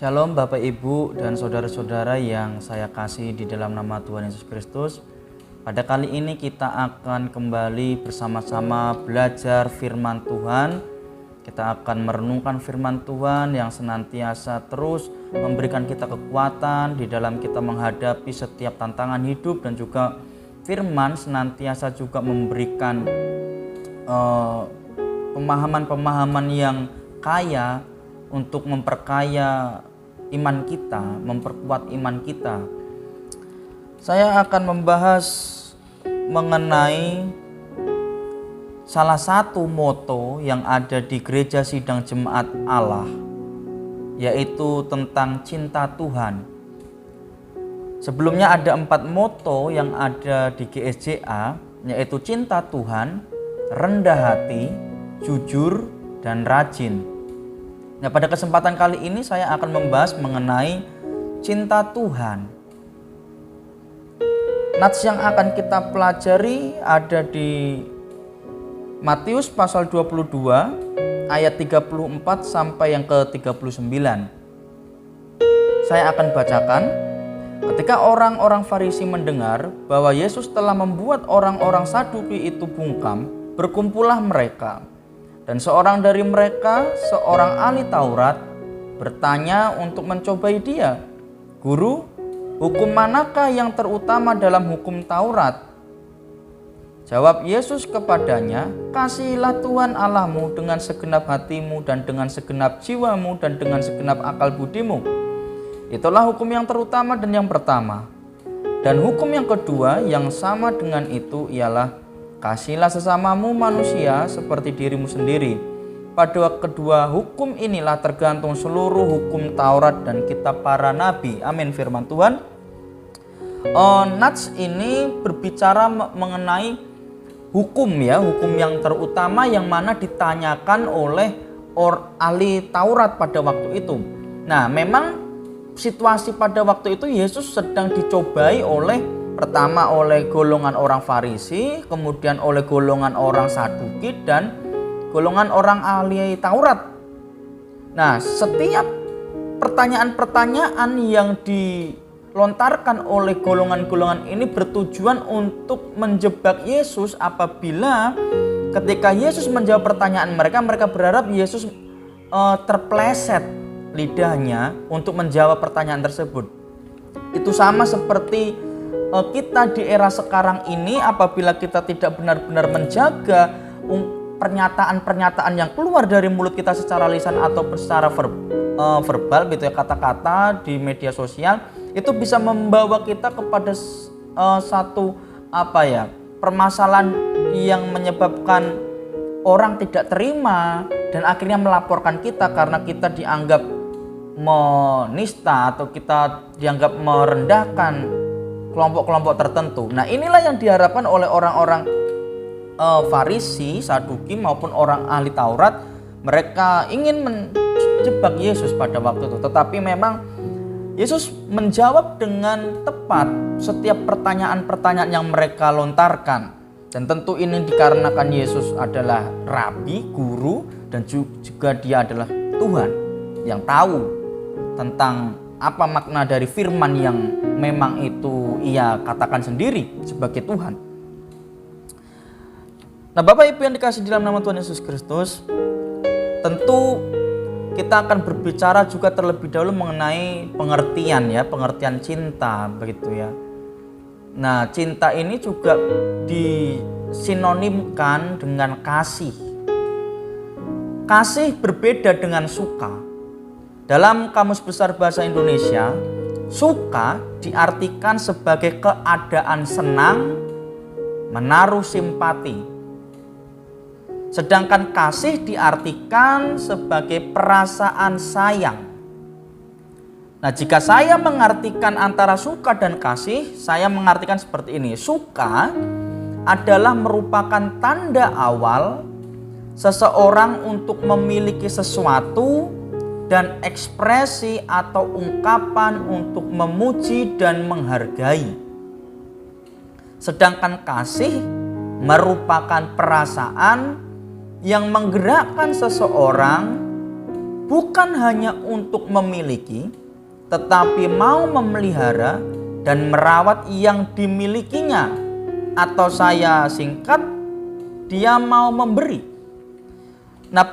Shalom Bapak Ibu dan saudara-saudara yang saya kasih di dalam nama Tuhan Yesus Kristus. Pada kali ini kita akan kembali bersama-sama belajar firman Tuhan. Kita akan merenungkan firman Tuhan yang senantiasa terus memberikan kita kekuatan di dalam kita menghadapi setiap tantangan hidup, dan juga firman senantiasa juga memberikan pemahaman-pemahaman yang kaya untuk memperkaya iman kita, memperkuat iman kita. Saya akan membahas mengenai salah satu moto yang ada di Gereja Sidang Jemaat Allah, yaitu tentang cinta Tuhan. Sebelumnya ada 4 moto yang ada di GSJA, yaitu cinta Tuhan, rendah hati, jujur, dan rajin. Nah, pada kesempatan kali ini saya akan membahas mengenai cinta Tuhan. Nats yang akan kita pelajari ada di Matius pasal 22 ayat 34 sampai yang ke-39. Saya akan bacakan. Ketika orang-orang Farisi mendengar bahwa Yesus telah membuat orang-orang Saduki itu bungkam, berkumpullah mereka. Dan seorang dari mereka, seorang ahli Taurat, bertanya untuk mencobai dia, "Guru, hukum manakah yang terutama dalam hukum Taurat?" Jawab Yesus kepadanya, "Kasihilah Tuhan Allahmu dengan segenap hatimu dan dengan segenap jiwamu dan dengan segenap akal budimu. Itulah hukum yang terutama dan yang pertama. Dan hukum yang kedua yang sama dengan itu ialah, kasihilah sesamamu manusia seperti dirimu sendiri. Pada kedua hukum inilah tergantung seluruh hukum Taurat dan kitab para nabi." Amin, firman Tuhan. Nats ini berbicara mengenai hukum hukum yang terutama yang mana ditanyakan oleh ahli Taurat pada waktu itu. Nah, memang situasi pada waktu itu Yesus sedang dicobai pertama oleh golongan orang Farisi, kemudian oleh golongan orang Saduki, dan golongan orang ahli Taurat. Nah, setiap pertanyaan-pertanyaan yang dilontarkan oleh golongan-golongan ini bertujuan untuk menjebak Yesus. Apabila ketika Yesus menjawab pertanyaan mereka, mereka berharap Yesus terpleset lidahnya untuk menjawab pertanyaan tersebut. Itu sama seperti kita di era sekarang ini, apabila kita tidak benar-benar menjaga pernyataan-pernyataan yang keluar dari mulut kita secara lisan atau secara verbal kata-kata di media sosial, itu bisa membawa kita kepada satu permasalahan yang menyebabkan orang tidak terima dan akhirnya melaporkan kita karena kita dianggap menista atau kita dianggap merendahkan kelompok-kelompok tertentu. Nah, inilah yang diharapkan oleh orang-orang Farisi, Saduki maupun orang ahli Taurat. Mereka ingin menjebak Yesus pada waktu itu. Tetapi memang Yesus menjawab dengan tepat setiap pertanyaan-pertanyaan yang mereka lontarkan. Dan tentu ini dikarenakan Yesus adalah rabi, guru, dan juga dia adalah Tuhan yang tahu tentang apa makna dari firman yang memang itu ia katakan sendiri sebagai Tuhan. Nah, Bapak Ibu yang dikasihi dalam nama Tuhan Yesus Kristus, tentu kita akan berbicara juga terlebih dahulu mengenai pengertian cinta begitu ya. Nah, cinta ini juga disinonimkan dengan kasih. Kasih berbeda dengan suka. Dalam Kamus Besar Bahasa Indonesia, suka diartikan sebagai keadaan senang, menaruh simpati. Sedangkan kasih diartikan sebagai perasaan sayang. Nah, jika saya mengartikan antara suka dan kasih, saya mengartikan seperti ini. Suka adalah merupakan tanda awal seseorang untuk memiliki sesuatu dan ekspresi atau ungkapan untuk memuji dan menghargai. Sedangkan kasih merupakan perasaan yang menggerakkan seseorang bukan hanya untuk memiliki, tetapi mau memelihara dan merawat yang dimilikinya. Atau saya singkat, dia mau memberi. Nah,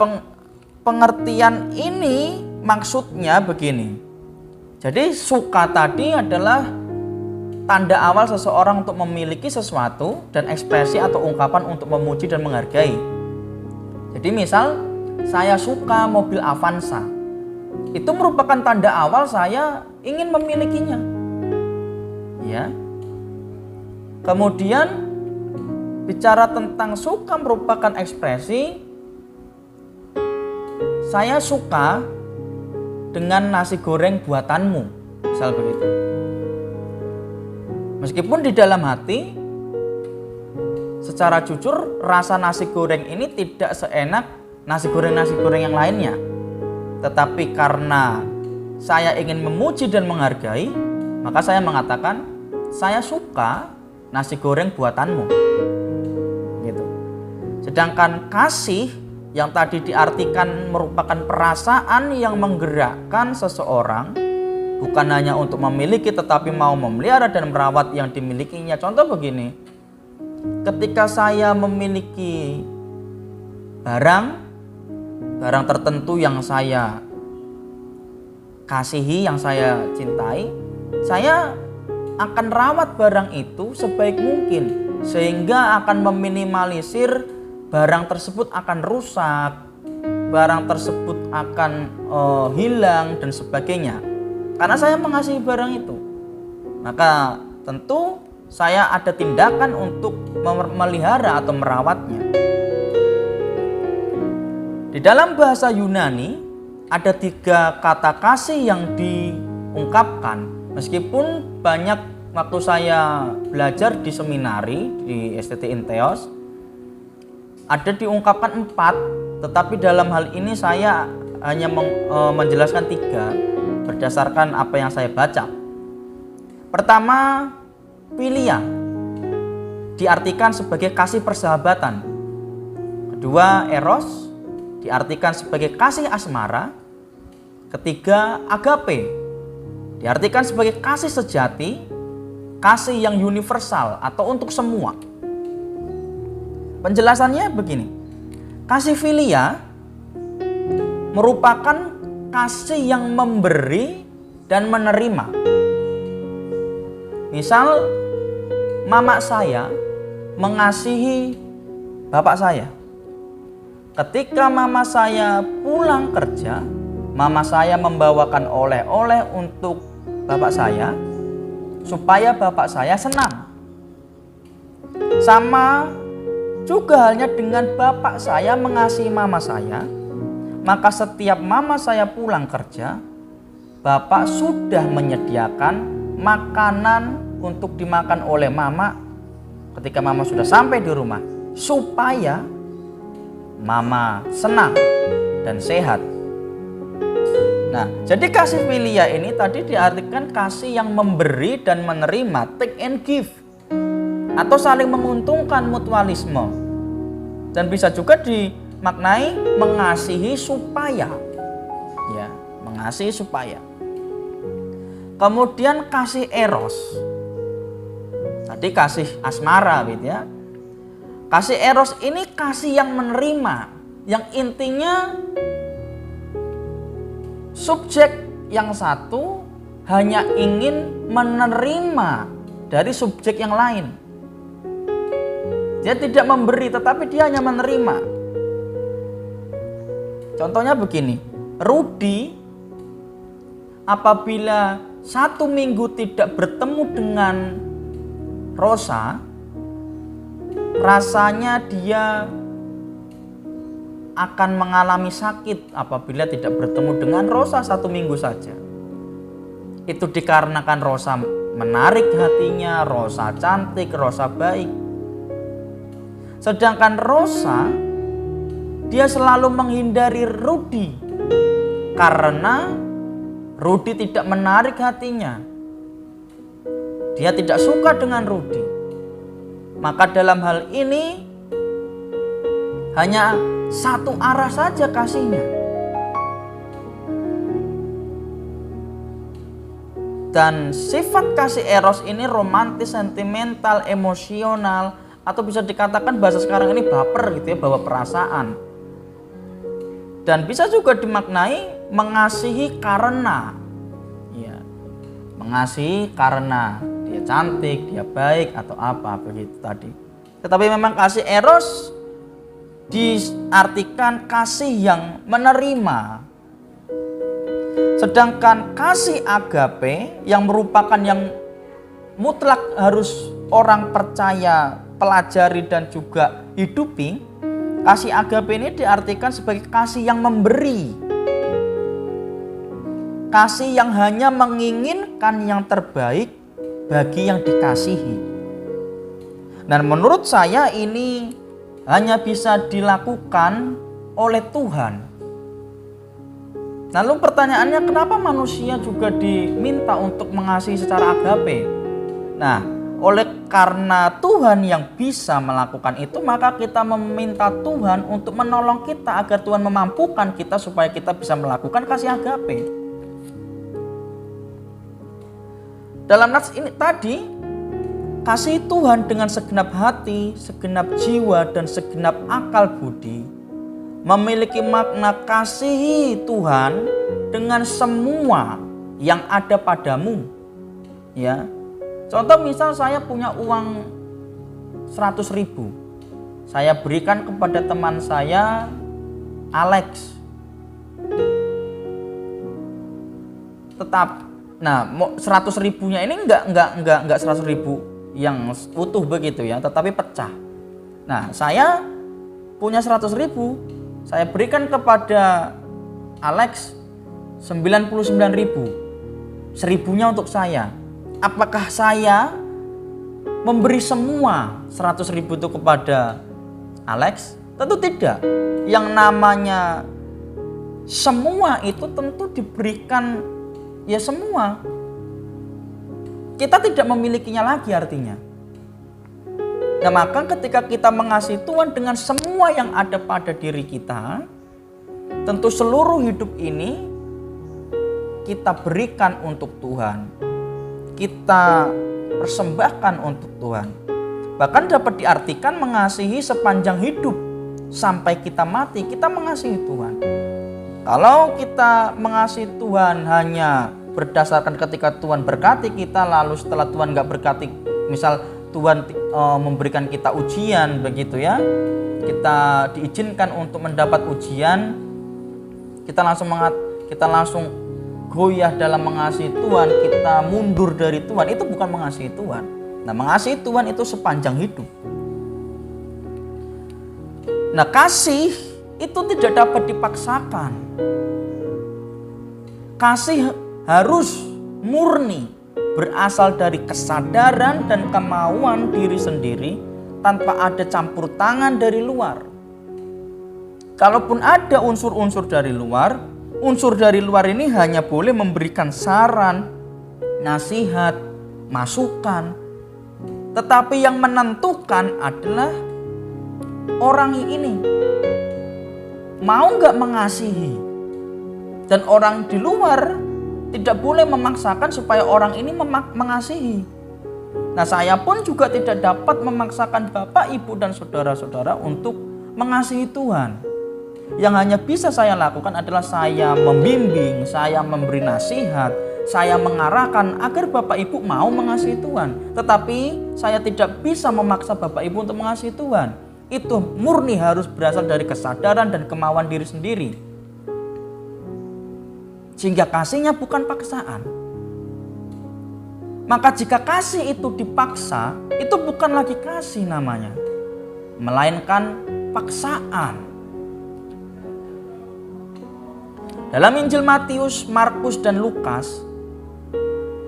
pengertian ini maksudnya begini. Jadi suka tadi adalah tanda awal seseorang untuk memiliki sesuatu dan ekspresi atau ungkapan untuk memuji dan menghargai. Jadi misal saya suka mobil Avanza, itu merupakan tanda awal saya ingin memilikinya. Ya. Kemudian bicara tentang suka merupakan ekspresi, saya suka dengan nasi goreng buatanmu, misal begitu. Meskipun di dalam hati secara jujur rasa nasi goreng ini tidak seenak nasi goreng yang lainnya. Tetapi karena saya ingin memuji dan menghargai, maka saya mengatakan saya suka nasi goreng buatanmu. Gitu. Sedangkan kasih yang tadi diartikan merupakan perasaan yang menggerakkan seseorang, bukan hanya untuk memiliki tetapi mau memelihara dan merawat yang dimilikinya. Contoh begini, ketika saya memiliki barang tertentu yang saya kasihi, yang saya cintai, saya akan rawat barang itu sebaik mungkin, sehingga akan meminimalisir barang tersebut akan rusak, barang tersebut akan hilang dan sebagainya. Karena saya mengasihi barang itu, maka tentu saya ada tindakan untuk memelihara atau merawatnya. Di dalam bahasa Yunani ada 3 kata kasih yang diungkapkan. Meskipun banyak waktu saya belajar di seminari di STT Inteos ada diungkapkan 4, tetapi dalam hal ini saya hanya menjelaskan 3 berdasarkan apa yang saya baca. Pertama, philia diartikan sebagai kasih persahabatan. Kedua, eros diartikan sebagai kasih asmara. Ketiga, agape diartikan sebagai kasih sejati, kasih yang universal atau untuk semua. Penjelasannya begini, kasih philia merupakan kasih yang memberi dan menerima. Misal mama saya mengasihi bapak saya. Ketika mama saya pulang kerja, mama saya membawakan oleh-oleh untuk bapak saya supaya bapak saya senang. Sama juga halnya dengan bapak saya mengasihi mama saya, maka setiap mama saya pulang kerja, bapak sudah menyediakan makanan untuk dimakan oleh mama ketika mama sudah sampai di rumah, supaya mama senang dan sehat. Nah, jadi kasih philia ini tadi diartikan kasih yang memberi dan menerima, take and give, atau saling menguntungkan, mutualisme. Dan bisa juga dimaknai mengasihi supaya, ya, mengasihi supaya. Kemudian kasih eros, tadi kasih asmara gitu ya. Kasih eros ini kasih yang menerima, yang intinya subjek yang satu hanya ingin menerima dari subjek yang lain. Dia tidak memberi, tetapi dia hanya menerima. Contohnya begini, Rudi apabila 1 minggu tidak bertemu dengan Rosa, rasanya dia akan mengalami sakit apabila tidak bertemu dengan Rosa 1 minggu saja. Itu dikarenakan Rosa menarik hatinya, Rosa cantik, Rosa baik. Sedangkan Rosa, dia selalu menghindari Rudi karena Rudi tidak menarik hatinya. Dia tidak suka dengan Rudi. Maka dalam hal ini hanya satu arah saja kasihnya. Dan sifat kasih eros ini romantis, sentimental, emosional, atau bisa dikatakan bahasa sekarang ini baper gitu ya, bawa perasaan. Dan bisa juga dimaknai mengasihi karena, ya, mengasihi karena dia cantik, dia baik atau apa begitu tadi. Tetapi memang kasih eros diartikan kasih yang menerima. Sedangkan kasih agape yang merupakan yang mutlak harus orang percaya pelajari dan juga hidupi. Kasih agape ini diartikan sebagai kasih yang memberi. Kasih yang hanya menginginkan yang terbaik bagi yang dikasihi. Dan menurut saya ini hanya bisa dilakukan oleh Tuhan. Lalu pertanyaannya, kenapa manusia juga diminta untuk mengasihi secara agape? Nah, karena Tuhan yang bisa melakukan itu, maka kita meminta Tuhan untuk menolong kita agar Tuhan memampukan kita supaya kita bisa melakukan kasih agape. Dalam nats ini tadi, kasih Tuhan dengan segenap hati, segenap jiwa, dan segenap akal budi memiliki makna kasihi Tuhan dengan semua yang ada padamu. Ya. Contoh misal saya punya uang 100.000. Saya berikan kepada teman saya Alex. Nah 100.000-nya ini enggak 100.000 yang utuh begitu ya, tetapi pecah. Nah, saya punya 100.000, saya berikan kepada Alex 99.000. 1.000-nya untuk saya. Apakah saya memberi semua 100.000 itu kepada Alex? Tentu tidak. Yang namanya semua itu tentu diberikan ya semua. Kita tidak memilikinya lagi artinya. Nah, maka ketika kita mengasihi Tuhan dengan semua yang ada pada diri kita, tentu seluruh hidup ini kita berikan untuk Tuhan. Kita persembahkan untuk Tuhan. Bahkan dapat diartikan mengasihi sepanjang hidup. Sampai kita mati, kita mengasihi Tuhan. Kalau kita mengasihi Tuhan hanya berdasarkan ketika Tuhan berkati kita, lalu setelah Tuhan gak berkati, misal Tuhan memberikan kita ujian begitu ya, kita diizinkan untuk mendapat ujian, kita langsung goyah dalam mengasihi Tuhan, kita mundur dari Tuhan, itu bukan mengasihi Tuhan. Nah, mengasihi Tuhan itu sepanjang hidup. Nah, kasih itu tidak dapat dipaksakan. Kasih harus murni, berasal dari kesadaran dan kemauan diri sendiri tanpa ada campur tangan dari luar. Kalaupun ada unsur-unsur dari luar, unsur dari luar ini hanya boleh memberikan saran, nasihat, masukan. Tetapi yang menentukan adalah orang ini mau gak mengasihi. Dan orang di luar tidak boleh memaksakan supaya orang ini mengasihi. Nah, saya pun juga tidak dapat memaksakan Bapak, Ibu, dan saudara-saudara untuk mengasihi Tuhan. Yang hanya bisa saya lakukan adalah saya membimbing, saya memberi nasihat, saya mengarahkan agar Bapak Ibu mau mengasihi Tuhan. Tetapi saya tidak bisa memaksa Bapak Ibu untuk mengasihi Tuhan. Itu murni harus berasal dari kesadaran dan kemauan diri sendiri. Sehingga kasihnya bukan paksaan. Maka jika kasih itu dipaksa, itu bukan lagi kasih namanya, melainkan paksaan. Dalam Injil Matius, Markus, dan Lukas,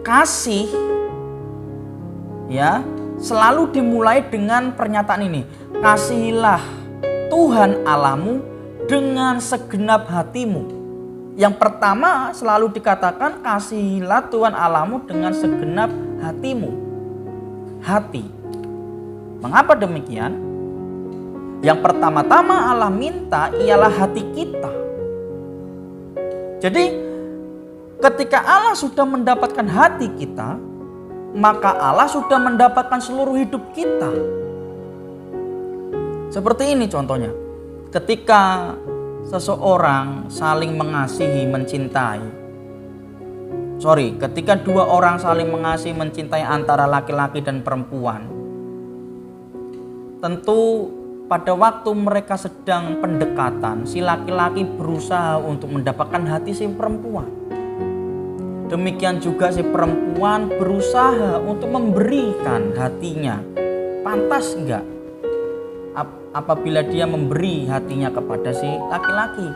kasih ya selalu dimulai dengan pernyataan ini. Kasihilah Tuhan Allahmu dengan segenap hatimu. Yang pertama selalu dikatakan kasihilah Tuhan Allahmu dengan segenap hatimu. Hati. Mengapa demikian? Yang pertama-tama Allah minta ialah hati kita. Jadi ketika Allah sudah mendapatkan hati kita, maka Allah sudah mendapatkan seluruh hidup kita. Seperti ini contohnya. Ketika seseorang saling mengasihi, mencintai. Ketika dua orang saling mengasihi, mencintai antara laki-laki dan perempuan. Tentu pada waktu mereka sedang pendekatan, si laki-laki berusaha untuk mendapatkan hati si perempuan. Demikian juga si perempuan berusaha untuk memberikan hatinya. Pantas enggak apabila dia memberi hatinya kepada si laki-laki?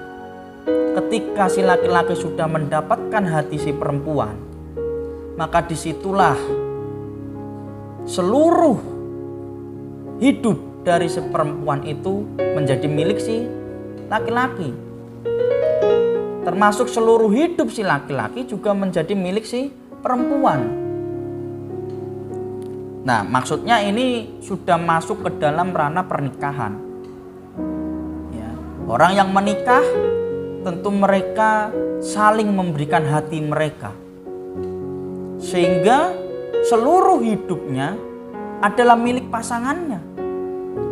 Ketika si laki-laki sudah mendapatkan hati si perempuan, maka disitulah seluruh hidup dari si perempuan itu menjadi milik si laki-laki. Termasuk seluruh hidup si laki-laki juga menjadi milik si perempuan. Nah, maksudnya ini sudah masuk ke dalam ranah pernikahan. Ya, orang yang menikah tentu mereka saling memberikan hati mereka. Sehingga seluruh hidupnya adalah milik pasangannya.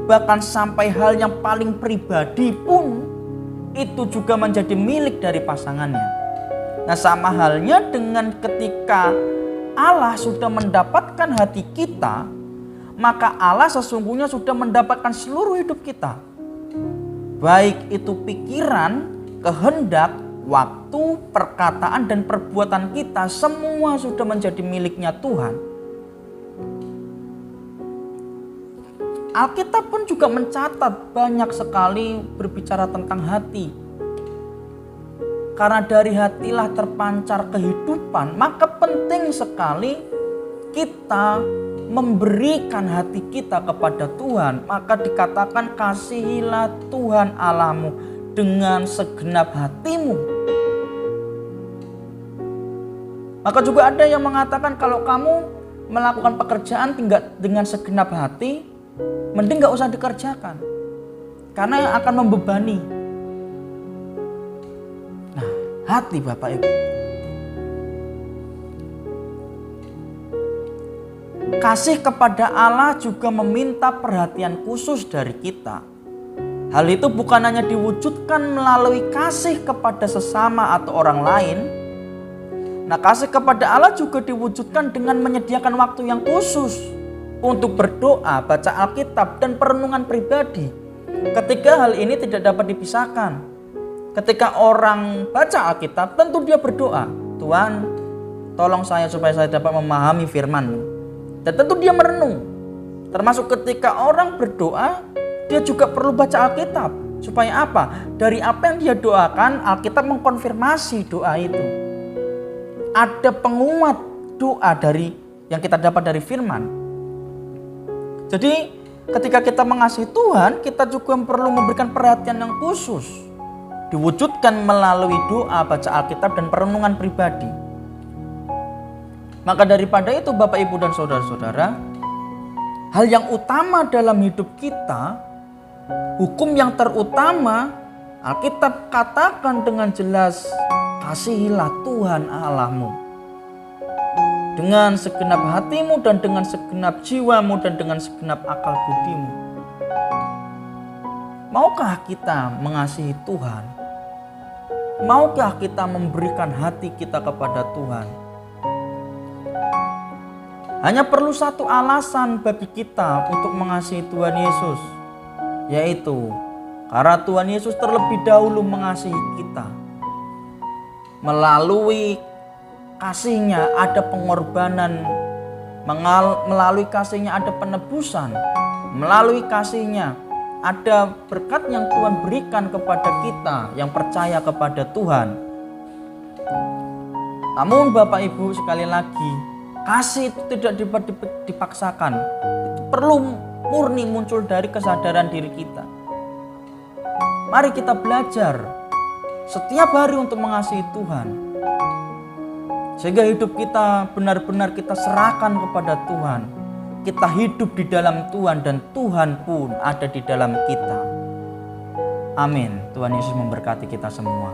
Bahkan sampai hal yang paling pribadi pun itu juga menjadi milik dari pasangannya. Nah, sama halnya dengan ketika Allah sudah mendapatkan hati kita, maka Allah sesungguhnya sudah mendapatkan seluruh hidup kita. Baik itu pikiran, kehendak, waktu, perkataan, dan perbuatan kita, semua sudah menjadi miliknya Tuhan. Alkitab pun juga mencatat banyak sekali berbicara tentang hati. Karena dari hatilah terpancar kehidupan, maka penting sekali kita memberikan hati kita kepada Tuhan. Maka dikatakan kasihilah Tuhan Allahmu dengan segenap hatimu. Maka juga ada yang mengatakan kalau kamu melakukan pekerjaan dengan segenap hati, mending gak usah dikerjakan. Karena akan membebani. Nah, hati Bapak Ibu. Kasih kepada Allah juga meminta perhatian khusus dari kita. Hal itu bukan hanya diwujudkan melalui kasih kepada sesama atau orang lain. Nah, kasih kepada Allah juga diwujudkan dengan menyediakan waktu yang khusus untuk berdoa, baca Alkitab, dan perenungan pribadi. Ketika hal ini tidak dapat dipisahkan. Ketika orang baca Alkitab, tentu dia berdoa, Tuhan, tolong saya supaya saya dapat memahami firman-Mu. Dan tentu dia merenung. Termasuk ketika orang berdoa, dia juga perlu baca Alkitab. Supaya apa? Dari apa yang dia doakan, Alkitab mengkonfirmasi doa itu. Ada penguat doa dari yang kita dapat dari firman. Jadi ketika kita mengasihi Tuhan, kita juga perlu memberikan perhatian yang khusus. Diwujudkan melalui doa, baca Alkitab, dan perenungan pribadi. Maka daripada itu Bapak, Ibu, dan Saudara-saudara, hal yang utama dalam hidup kita, hukum yang terutama, Alkitab katakan dengan jelas, kasihilah Tuhan Allahmu dengan segenap hatimu dan dengan segenap jiwamu dan dengan segenap akal budimu. Maukah kita mengasihi Tuhan? Maukah kita memberikan hati kita kepada Tuhan? Hanya perlu satu alasan bagi kita untuk mengasihi Tuhan Yesus, yaitu karena Tuhan Yesus terlebih dahulu mengasihi kita. Melalui kasih-Nya ada pengorbanan, melalui kasih-Nya ada penebusan, melalui kasih-Nya ada berkat yang Tuhan berikan kepada kita yang percaya kepada Tuhan. Namun Bapak Ibu, sekali lagi, kasih itu tidak dapat dipaksakan. Itu perlu murni muncul dari kesadaran diri kita. Mari kita belajar setiap hari untuk mengasihi Tuhan. Sehingga hidup kita benar-benar kita serahkan kepada Tuhan. Kita hidup di dalam Tuhan dan Tuhan pun ada di dalam kita. Amin. Tuhan Yesus memberkati kita semua.